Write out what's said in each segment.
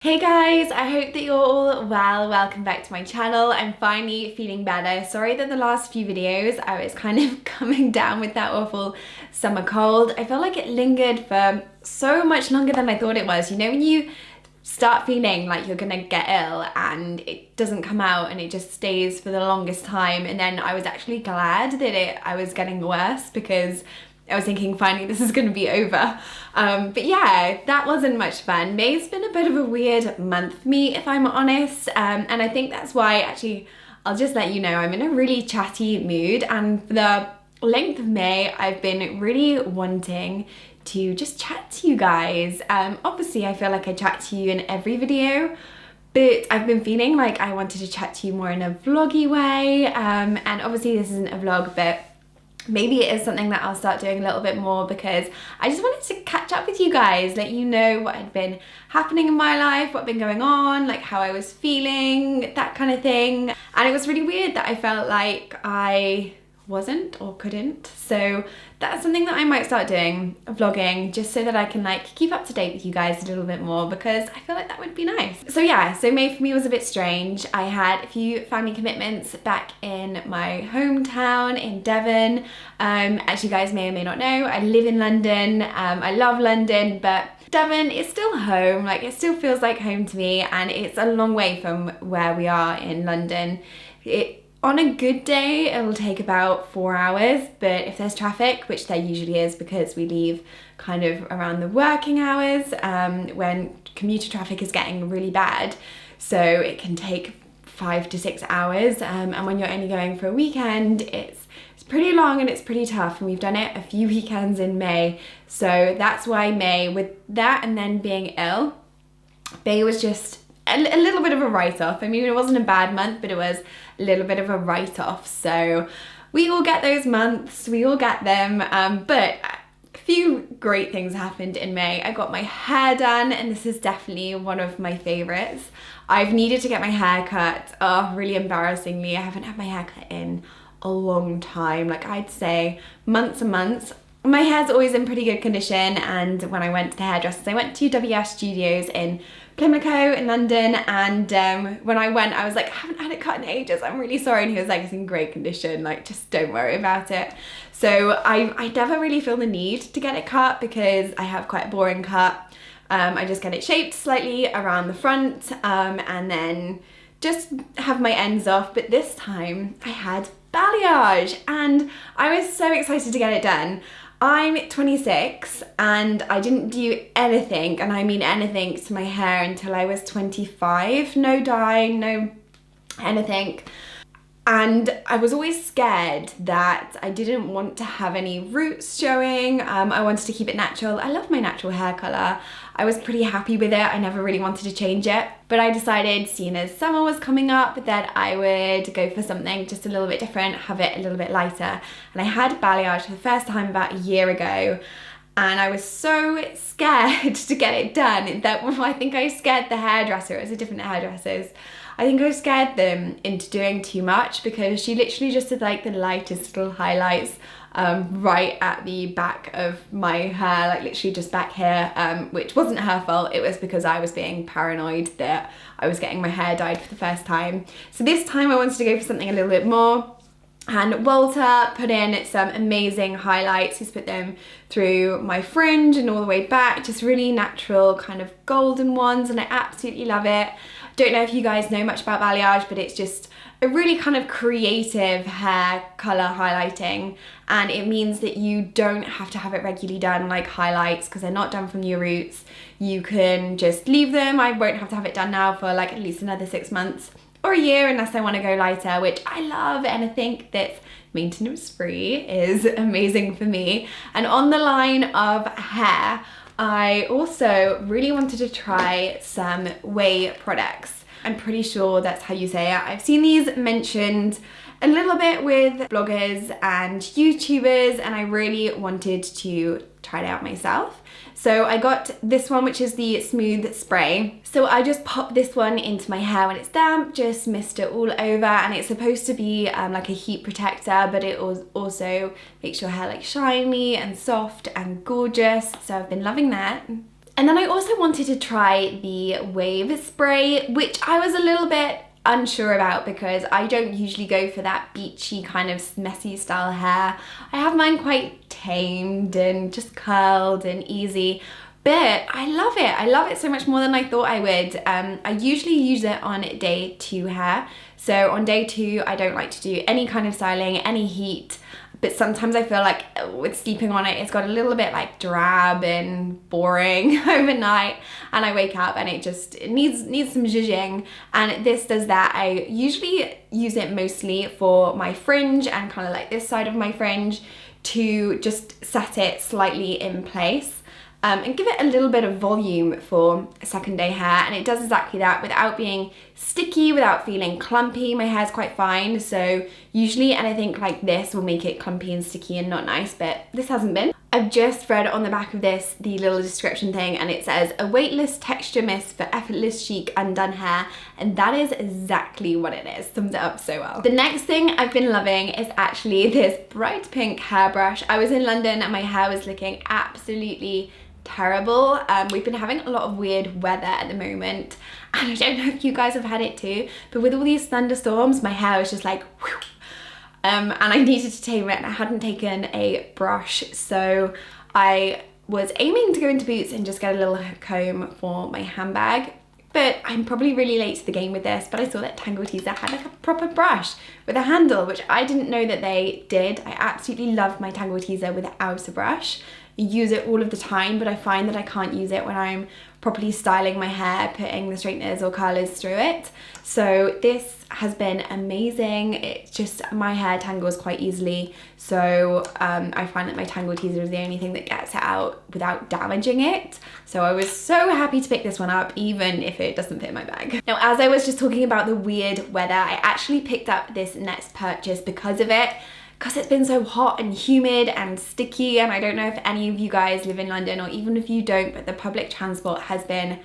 Hey guys, I hope that you're all well. Welcome back to my channel. I'm finally feeling better. Sorry that the last few videos I was kind of coming down with that awful summer cold. I felt like it lingered for so much longer than I thought it was. You know when you start feeling like you're gonna get ill and it doesn't come out and it just stays for the longest time, and then I was actually glad that I was getting worse because I was thinking finally this is going to be over. But yeah, that wasn't much fun. May's been a bit of a weird month for me, if I'm honest. And I think that's why, actually, I'll just let you know, I'm in a really chatty mood. And for the length of May, I've been really wanting to just chat to you guys. Obviously, I feel like I chat to you in every video, but I've been feeling like I wanted to chat to you more in a vloggy way. And obviously this isn't a vlog, but maybe it is something that I'll start doing a little bit more because I just wanted to catch up with you guys, let you know what had been happening in my life, what had been going on, like how I was feeling, that kind of thing. And it was really weird that I felt like I wasn't or couldn't. So that's something that I might start doing, vlogging, just so that I can like keep up to date with you guys a little bit more, because I feel like that would be nice. So yeah, so May for me was a bit strange. I had a few family commitments back in my hometown in Devon. As you guys may or may not know, I live in London. I love London, but Devon is still home. Like, it still feels like home to me, and it's a long way from where we are in London. On a good day, it'll take about 4 hours, but if there's traffic, which there usually is because we leave kind of around the working hours, when commuter traffic is getting really bad, so it can take 5 to 6 hours, and when you're only going for a weekend, it's pretty long and it's pretty tough, and we've done it a few weekends in May, so that's why May, with that and then being ill, May was just a little bit of a write-off. I mean, it wasn't a bad month, but it was a little bit of a write-off. So we all get those months, we all get them. But a few great things happened in May. I got my hair done, and this is definitely one of my favorites. I've needed to get my hair cut. Oh, really embarrassingly, I haven't had my hair cut in a long time. Like, I'd say months and months. My hair's always in pretty good condition, and when I went to the hairdressers, I went to WS Studios in Pimlico in London, and when I went, I was like, I haven't had it cut in ages, I'm really sorry, and he was like, it's in great condition, like, just don't worry about it. So I never really feel the need to get it cut because I have quite a boring cut. I just get it shaped slightly around the front, and then just have my ends off, but this time I had balayage, and I was so excited to get it done. I'm 26 and I didn't do anything, and I mean anything, to my hair until I was 25. No dye, no anything. And I was always scared that I didn't want to have any roots showing. I wanted to keep it natural. I love my natural hair colour. I was pretty happy with it. I never really wanted to change it. But I decided, seeing as summer was coming up, that I would go for something just a little bit different, have it a little bit lighter. And I had balayage for the first time about a year ago. And I was so scared to get it done that I think I scared the hairdresser. It was a different hairdresser's. I think I scared them into doing too much because she literally just did like the lightest little highlights right at the back of my hair, like literally just back here, which wasn't her fault. It was because I was being paranoid that I was getting my hair dyed for the first time. So this time I wanted to go for something a little bit more. And Walter put in some amazing highlights. He's put them through my fringe and all the way back, just really natural kind of golden ones, and I absolutely love it. Don't know if you guys know much about balayage, but it's just a really kind of creative hair color highlighting, and it means that you don't have to have it regularly done like highlights because they're not done from your roots. You can just leave them. I won't have to have it done now for like at least another 6 months or a year unless I want to go lighter, which I love, and I think that maintenance free is amazing for me. And on the line of hair, I also really wanted to try some whey products. I'm pretty sure that's how you say it. I've seen these mentioned a little bit with bloggers and YouTubers, and I really wanted to try it out myself. So I got this one, which is the smooth spray. So I just pop this one into my hair when it's damp, just mist it all over, and it's supposed to be like a heat protector, but it also makes your hair like shiny and soft and gorgeous. So I've been loving that. And then I also wanted to try the wave spray, which I was a little bit unsure about because I don't usually go for that beachy kind of messy style hair. I have mine quite tamed and just curled and easy, but I love it. I love it so much more than I thought I would. I usually use it on day 2 hair. So on day 2, I don't like to do any kind of styling, any heat, but sometimes I feel like with sleeping on it, it's got a little bit like drab and boring overnight, and I wake up and it needs some zhuzhing, and this does that. I usually use it mostly for my fringe and kind of like this side of my fringe to just set it slightly in place. And give it a little bit of volume for second day hair, and it does exactly that without being sticky, without feeling clumpy. My hair's quite fine, so usually anything like this will make it clumpy and sticky and not nice, but this hasn't been. I've just read on the back of this the little description thing, and it says a weightless texture mist for effortless chic undone hair, and that is exactly what it is. Sums it up so well. The next thing I've been loving is actually this bright pink hairbrush. I was in London and my hair was looking absolutely terrible. We've been having a lot of weird weather at the moment, and I don't know if you guys have had it too, but with all these thunderstorms, my hair was just like whew. And I needed to tame it, and I hadn't taken a brush, so I was aiming to go into Boots and just get a little comb for my handbag. But I'm probably really late to the game with this, but I saw that Tangle Teezer had like a proper brush with a handle, which I didn't know that they did. I absolutely love my Tangle Teezer without a brush. I use it all of the time, but I find that I can't use it when I'm properly styling my hair, putting the straighteners or curlers through it. So this has been amazing. It's just, my hair tangles quite easily, so I find that my Tangle Teezer is the only thing that gets it out without damaging it. So I was so happy to pick this one up, even if it doesn't fit my bag. Now, as I was just talking about the weird weather, I actually picked up this next purchase because of it, because it's been so hot and humid and sticky, and I don't know if any of you guys live in London, or even if you don't, but the public transport has been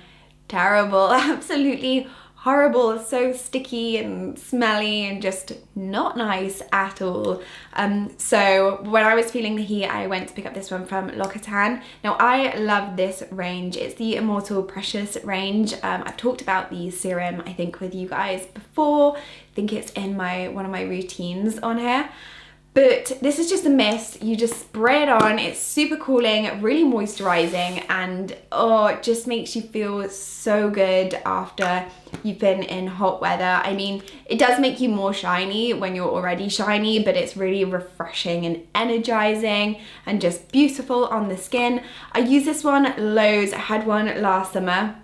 terrible, absolutely horrible. It's so sticky and smelly and just not nice at all. So when I was feeling the heat, I went to pick up this one from L'Occitane. Now I love this range. It's the Immortal Precious range. I've talked about the serum, I think, with you guys before. I think it's in one of my routines on here. But this is just a mist. You just spray it on. It's super cooling, really moisturizing, and oh, it just makes you feel so good after you've been in hot weather. I mean, it does make you more shiny when you're already shiny, but it's really refreshing and energizing and just beautiful on the skin. I use this one loads. I had one last summer,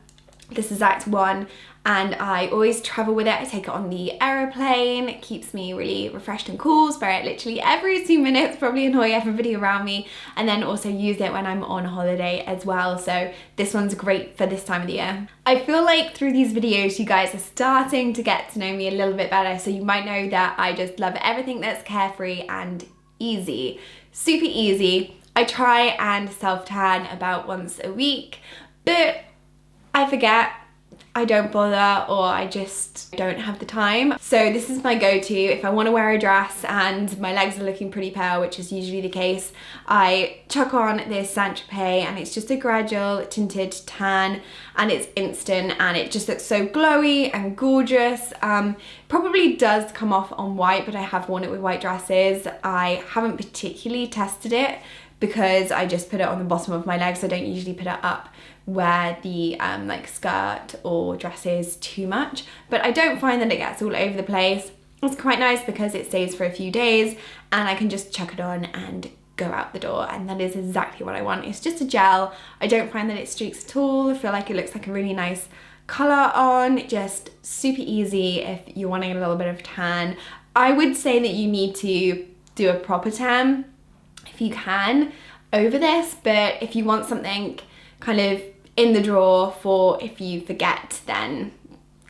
this exact one, and I always travel with it. I take it on the aeroplane. It keeps me really refreshed and cool. Spray it literally every 2 minutes, probably annoy everybody around me, and then also use it when I'm on holiday as well. So this one's great for this time of the year. I feel like through these videos you guys are starting to get to know me a little bit better, so you might know that I just love everything that's carefree and easy, super easy. I try and self-tan about once a week, but I forget, I don't bother, or I just don't have the time. So this is my go-to. If I want to wear a dress and my legs are looking pretty pale, which is usually the case, I chuck on this Saint-Tropez, and it's just a gradual tinted tan, and it's instant, and it just looks so glowy and gorgeous. Probably does come off on white, but I have worn it with white dresses. I haven't particularly tested it because I just put it on the bottom of my legs. I don't usually put it up where the like skirt or dress is too much, but I don't find that it gets all over the place. It's quite nice because it stays for a few days, and I can just chuck it on and go out the door, and that is exactly what I want. It's just a gel. I don't find that it streaks at all. I feel like it looks like a really nice color on, just super easy if you're wanting a little bit of tan. I would say that you need to do a proper tan if you can over this, but if you want something kind of in the drawer for if you forget, then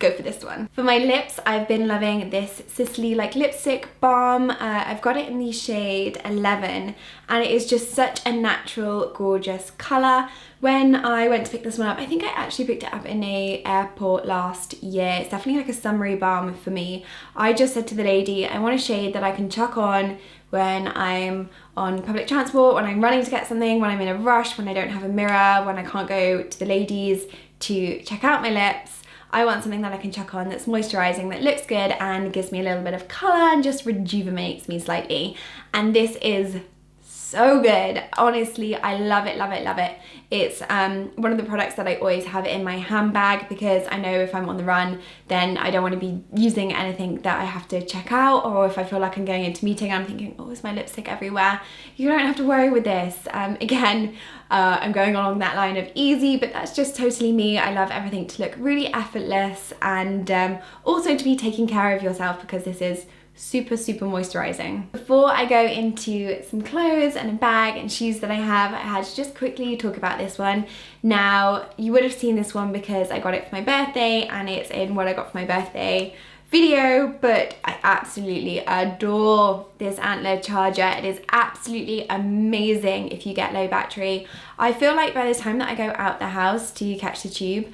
go for this one. For my lips, I've been loving this Sicily like lipstick balm. I've got it in the shade 11 and it is just such a natural, gorgeous colour. When I went to pick this one up, I think I actually picked it up in a airport last year. It's definitely like a summery balm for me. I just said to the lady, I want a shade that I can chuck on when I'm on public transport, when I'm running to get something, when I'm in a rush, when I don't have a mirror, when I can't go to the ladies to check out my lips. I want something that I can chuck on that's moisturising, that looks good and gives me a little bit of colour and just rejuvenates me slightly. And this is so good. Honestly, I love it, love it, love it. It's one of the products that I always have in my handbag because I know if I'm on the run, then I don't want to be using anything that I have to check out, or if I feel like I'm going into a meeting, I'm thinking, oh, is my lipstick everywhere? You don't have to worry with this. Again, I'm going along that line of easy, but that's just totally me. I love everything to look really effortless and also to be taking care of yourself because this is super, super moisturizing. Before I go into some clothes and a bag and shoes that I had to just quickly talk about this one. Now, you would have seen this one because I got it for my birthday and it's in what I got for my birthday video, but I absolutely adore this antler charger. It is absolutely amazing if you get low battery. I feel like by the time that I go out the house to catch the tube,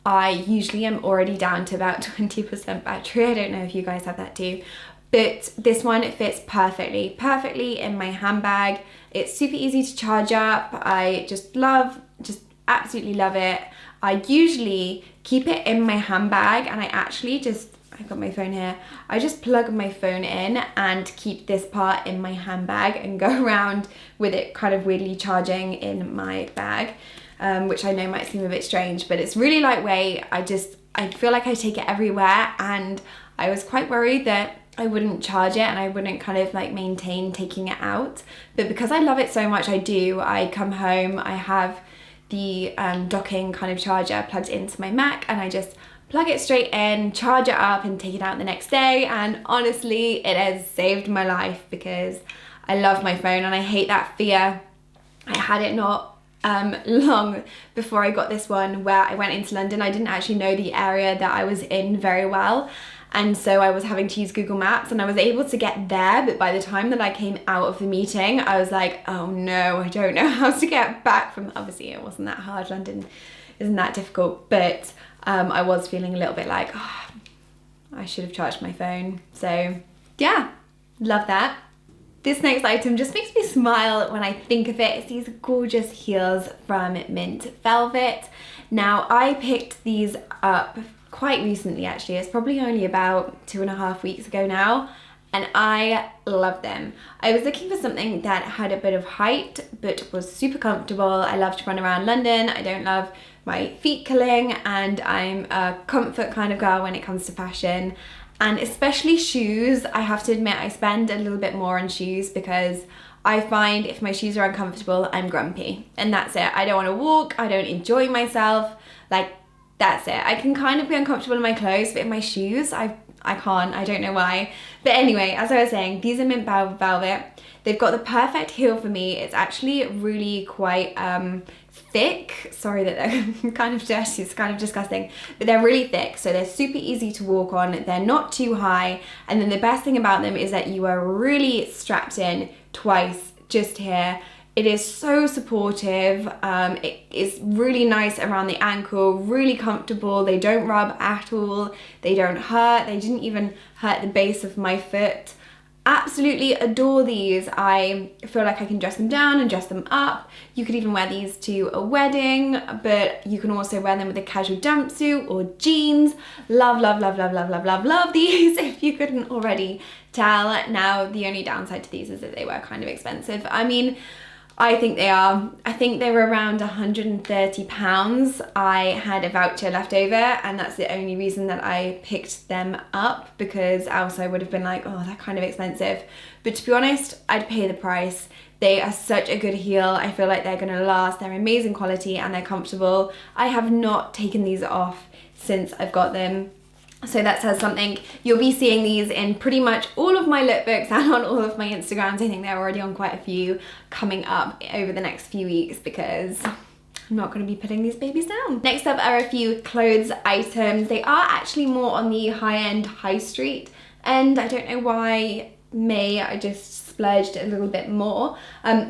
I usually am already down to about 20% battery. I don't know if you guys have that too. But this one, it fits perfectly in my handbag. It's super easy to charge up. I just absolutely love it. I usually keep it in my handbag and I've got my phone here. I just plug my phone in and keep this part in my handbag and go around with it kind of weirdly charging in my bag, which I know might seem a bit strange, but it's really lightweight. I feel like I take it everywhere, and I was quite worried that I wouldn't charge it and I wouldn't kind of like maintain taking it out. But because I love it so much, I come home, I have the docking kind of charger plugged into my Mac and I just plug it straight in, charge it up and take it out the next day. And honestly, it has saved my life because I love my phone and I hate that fear. I had it not long before I got this one where I went into London. I didn't actually know the area that I was in very well. And so I was having to use Google Maps and I was able to get there, but by the time that I came out of the meeting, I was like, oh no, I don't know how to get back from, obviously it wasn't that hard, London isn't that difficult, but I was feeling a little bit like, oh, I should have charged my phone. So yeah, love that. This next item just makes me smile when I think of it. It's these gorgeous heels from Mint Velvet. Now I picked these up quite recently actually. It's probably only about 2.5 weeks ago now, and I love them. I was looking for something that had a bit of height but was super comfortable. I love to run around London. I don't love my feet killing, and I'm a comfort kind of girl when it comes to fashion, and especially shoes. I have to admit I spend a little bit more on shoes because I find if my shoes are uncomfortable, I'm grumpy, and that's it. I don't want to walk, I don't enjoy myself, like that's it. I can kind of be uncomfortable in my clothes, but in my shoes, I can't. I don't know why. But anyway, as I was saying, these are Mint Velvet. They've got the perfect heel for me. It's actually really quite thick. Sorry that they're kind of dirty. It's kind of disgusting. But they're really thick, so they're super easy to walk on. They're not too high. And then the best thing about them is that you are really strapped in twice just here. It is so supportive. It is really nice around the ankle, really comfortable. They don't rub at all. They don't hurt. They didn't even hurt the base of my foot. Absolutely adore these. I feel like I can dress them down and dress them up. You could even wear these to a wedding, but you can also wear them with a casual jumpsuit or jeans. Love, love, love, love, love, love, love, love these if you couldn't already tell. Now, the only downside to these is that they were kind of expensive. I mean, I think they were around £130. I had a voucher left over, and that's the only reason that I picked them up, because else I would have been like, oh, they're kind of expensive. But to be honest, I'd pay the price. They are such a good heel. I feel like they're gonna last. They're amazing quality and they're comfortable. I have not taken these off since I've got them. So that says something. You'll be seeing these in pretty much all of my lookbooks and on all of my Instagrams. I think they're already on quite a few coming up over the next few weeks because I'm not going to be putting these babies down. Next up are a few clothes items. They are actually more on the high-end high street, and I don't know why I just splurged a little bit more.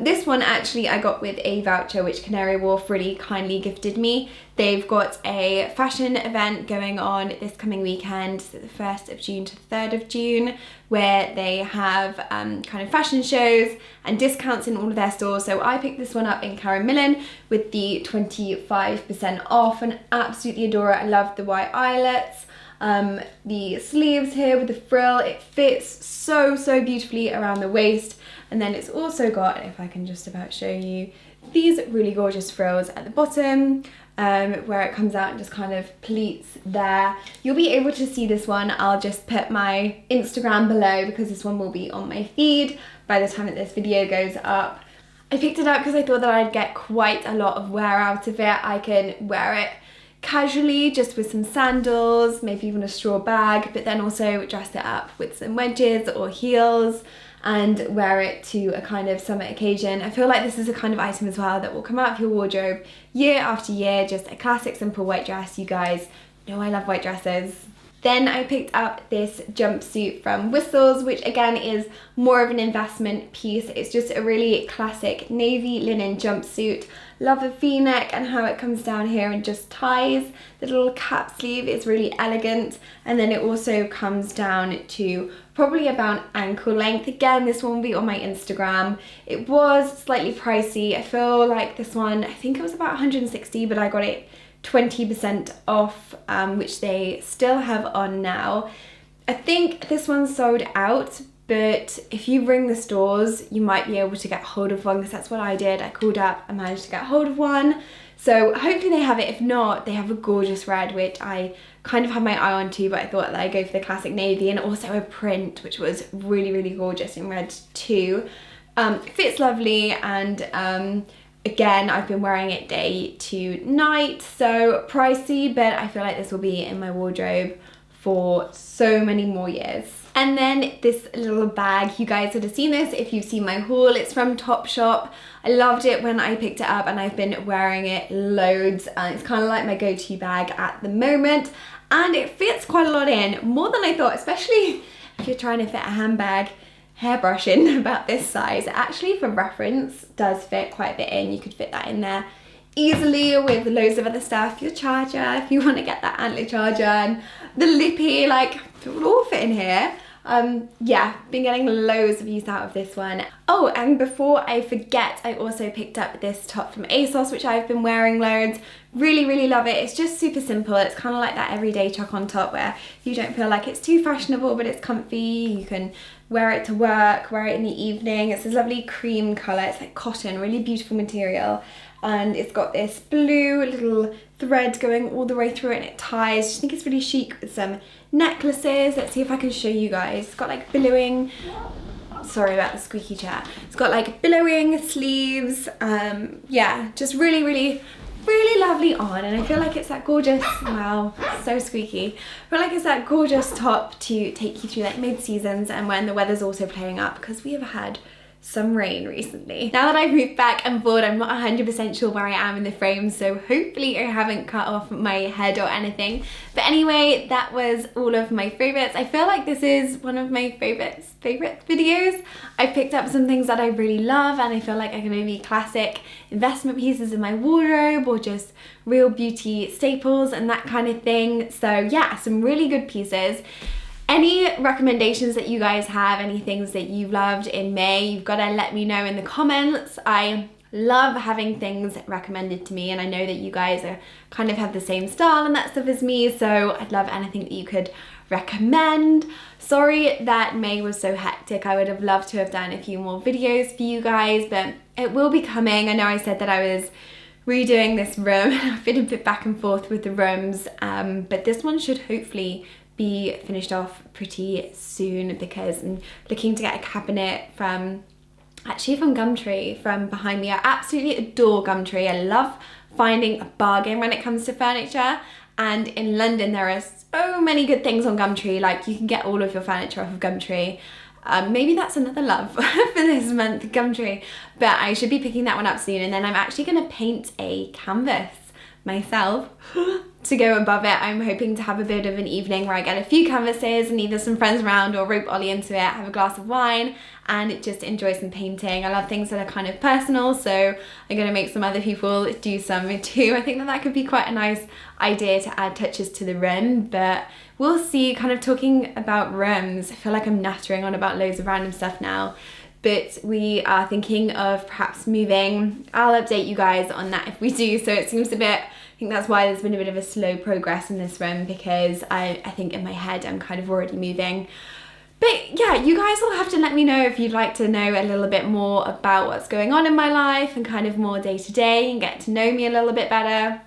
This one actually I got with a voucher which Canary Wharf really kindly gifted me. They've got a fashion event going on this coming weekend, so the 1st of June to 3rd of June, where they have kind of fashion shows and discounts in all of their stores. So I picked this one up in Karen Millen with the 25% off and absolutely adore it. I love the white eyelets. The sleeves here with the frill, it fits so beautifully around the waist, and then it's also got, if I can just about show you, these really gorgeous frills at the bottom, where it comes out and just kind of pleats there. You'll be able to see this one. I'll just put my Instagram below because this one will be on my feed by the time that this video goes up. I picked it up because I thought that I'd get quite a lot of wear out of it. I can wear it casually just with some sandals, maybe even a straw bag, but then also dress it up with some wedges or heels and wear it to a kind of summer occasion. I feel like this is a kind of item as well that will come out of your wardrobe year after year, just a classic simple white dress. You guys know I love white dresses. Then I picked up this jumpsuit from Whistles, which again is more of an investment piece. It's just a really classic navy linen jumpsuit. Love the V-neck and how it comes down here and just ties. The little cap sleeve is really elegant. And then it also comes down to probably about ankle length. Again, this one will be on my Instagram. It was slightly pricey. I feel like this one, I think it was about 160, but I got it 20% off, which they still have on now. I think this one's sold out, but if you ring the stores, you might be able to get hold of one, because that's what I did. I called up and managed to get hold of one. So hopefully they have it. If not, they have a gorgeous red, which I kind of had my eye on too, but I thought that I'd go for the classic navy, and also a print, which was really gorgeous in red too. It fits lovely, and again, I've been wearing it day to night, so pricey, but I feel like this will be in my wardrobe for so many more years. And then this little bag, you guys would have seen this if you've seen my haul. It's from Topshop. I loved it when I picked it up, and I've been wearing it loads. It's kind of like my go-to bag at the moment, and it fits quite a lot in, more than I thought, especially if you're trying to fit a handbag hairbrush in about this size. It actually, for reference, does fit quite a bit in. You could fit that in there easily with loads of other stuff. Your charger, if you want to get that antler charger, and the lippy, like, it will all fit in here. Yeah, been getting loads of use out of this one. Oh, and before I forget, I also picked up this top from ASOS, which I've been wearing loads. Really love it. It's just super simple. It's kind of like that everyday chuck on top where you don't feel like it's too fashionable, but it's comfy. You can wear it to work, wear it in the evening. It's this lovely cream colour. It's like cotton, really beautiful material. And it's got this blue little thread going all the way through it, and it ties. I just think it's really chic with some necklaces. Let's see if I can show you guys. It's got like billowing, sorry about the squeaky chair. It's got like billowing sleeves. Yeah, just really lovely on, and I feel like it's that gorgeous, wow, so squeaky. I feel like it's that gorgeous top to take you through like mid-seasons and when the weather's also playing up, because we have had some rain recently. Now that I've moved back and forward, I'm not 100% sure where I am in the frame, so hopefully I haven't cut off my head or anything. But anyway, that was all of my favorites. I feel like this is one of my favorite videos. I picked up some things that I really love, and I feel like are going to be classic investment pieces in my wardrobe, or just real beauty staples and that kind of thing. So yeah, some really good pieces. Any recommendations that you guys have, any things that you've loved in May, you've got to let me know in the comments. I love having things recommended to me, and I know that you guys are kind of have the same style and that stuff as me, so I'd love anything that you could recommend. Sorry that May was so hectic. I would have loved to have done a few more videos for you guys, but it will be coming. I know I said that I was redoing this room, and I've been a bit back and forth with the rooms, but this one should hopefully be finished off pretty soon, because I'm looking to get a cabinet from Gumtree from behind me. I absolutely adore Gumtree. I love finding a bargain when it comes to furniture, and in London there are so many good things on Gumtree. Like, you can get all of your furniture off of Gumtree. Maybe that's another love for this month, Gumtree, but I should be picking that one up soon. And then I'm actually going to paint a canvas myself to go above it. I'm hoping to have a bit of an evening where I get a few canvases and either some friends around or rope Ollie into it, have a glass of wine and just enjoy some painting. I love things that are kind of personal, so I'm going to make some other people do some too. I think that could be quite a nice idea to add touches to the room, but we'll see. Kind of talking about rooms, I feel like I'm nattering on about loads of random stuff now, but we are thinking of perhaps moving. I'll update you guys on that if we do. So it seems a bit, I think that's why there's been a bit of a slow progress in this room, because I think in my head I'm kind of already moving. But yeah, you guys will have to let me know if you'd like to know a little bit more about what's going on in my life and kind of more day to day and get to know me a little bit better.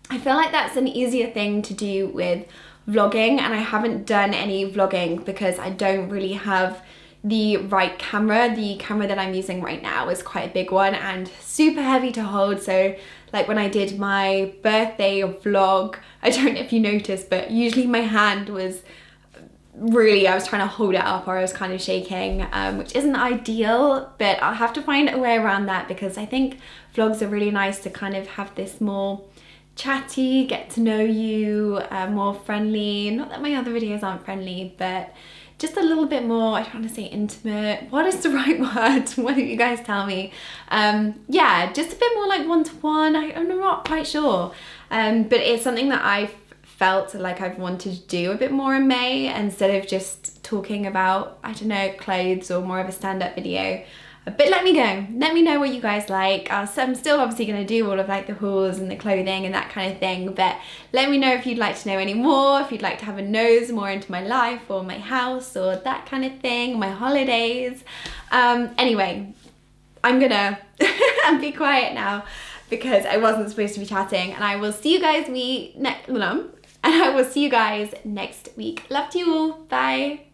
I feel like that's an easier thing to do with vlogging, and I haven't done any vlogging because I don't really have the right camera. The camera that I'm using right now is quite a big one and super heavy to hold. So like when I did my birthday vlog, I don't know if you noticed, but usually my hand was really, I was trying to hold it up or I was kind of shaking, which isn't ideal, but I'll have to find a way around that, because I think vlogs are really nice to kind of have this more chatty, get to know you, more friendly. Not that my other videos aren't friendly, but just a little bit more, I don't want to say intimate. What is the right word? Why don't you guys tell me? Yeah, just a bit more like one-to-one. I'm not quite sure. But it's something that I've felt like I've wanted to do a bit more in May, instead of just talking about, I don't know, clothes or more of a stand-up video. But let me know what you guys like. I'm still obviously going to do all of like the hauls and the clothing and that kind of thing, but let me know if you'd like to know any more, if you'd like to have a nose more into my life or my house or that kind of thing, my holidays. Anyway, I'm gonna be quiet now because I wasn't supposed to be chatting, and I will see you guys next week. Love to you all. Bye.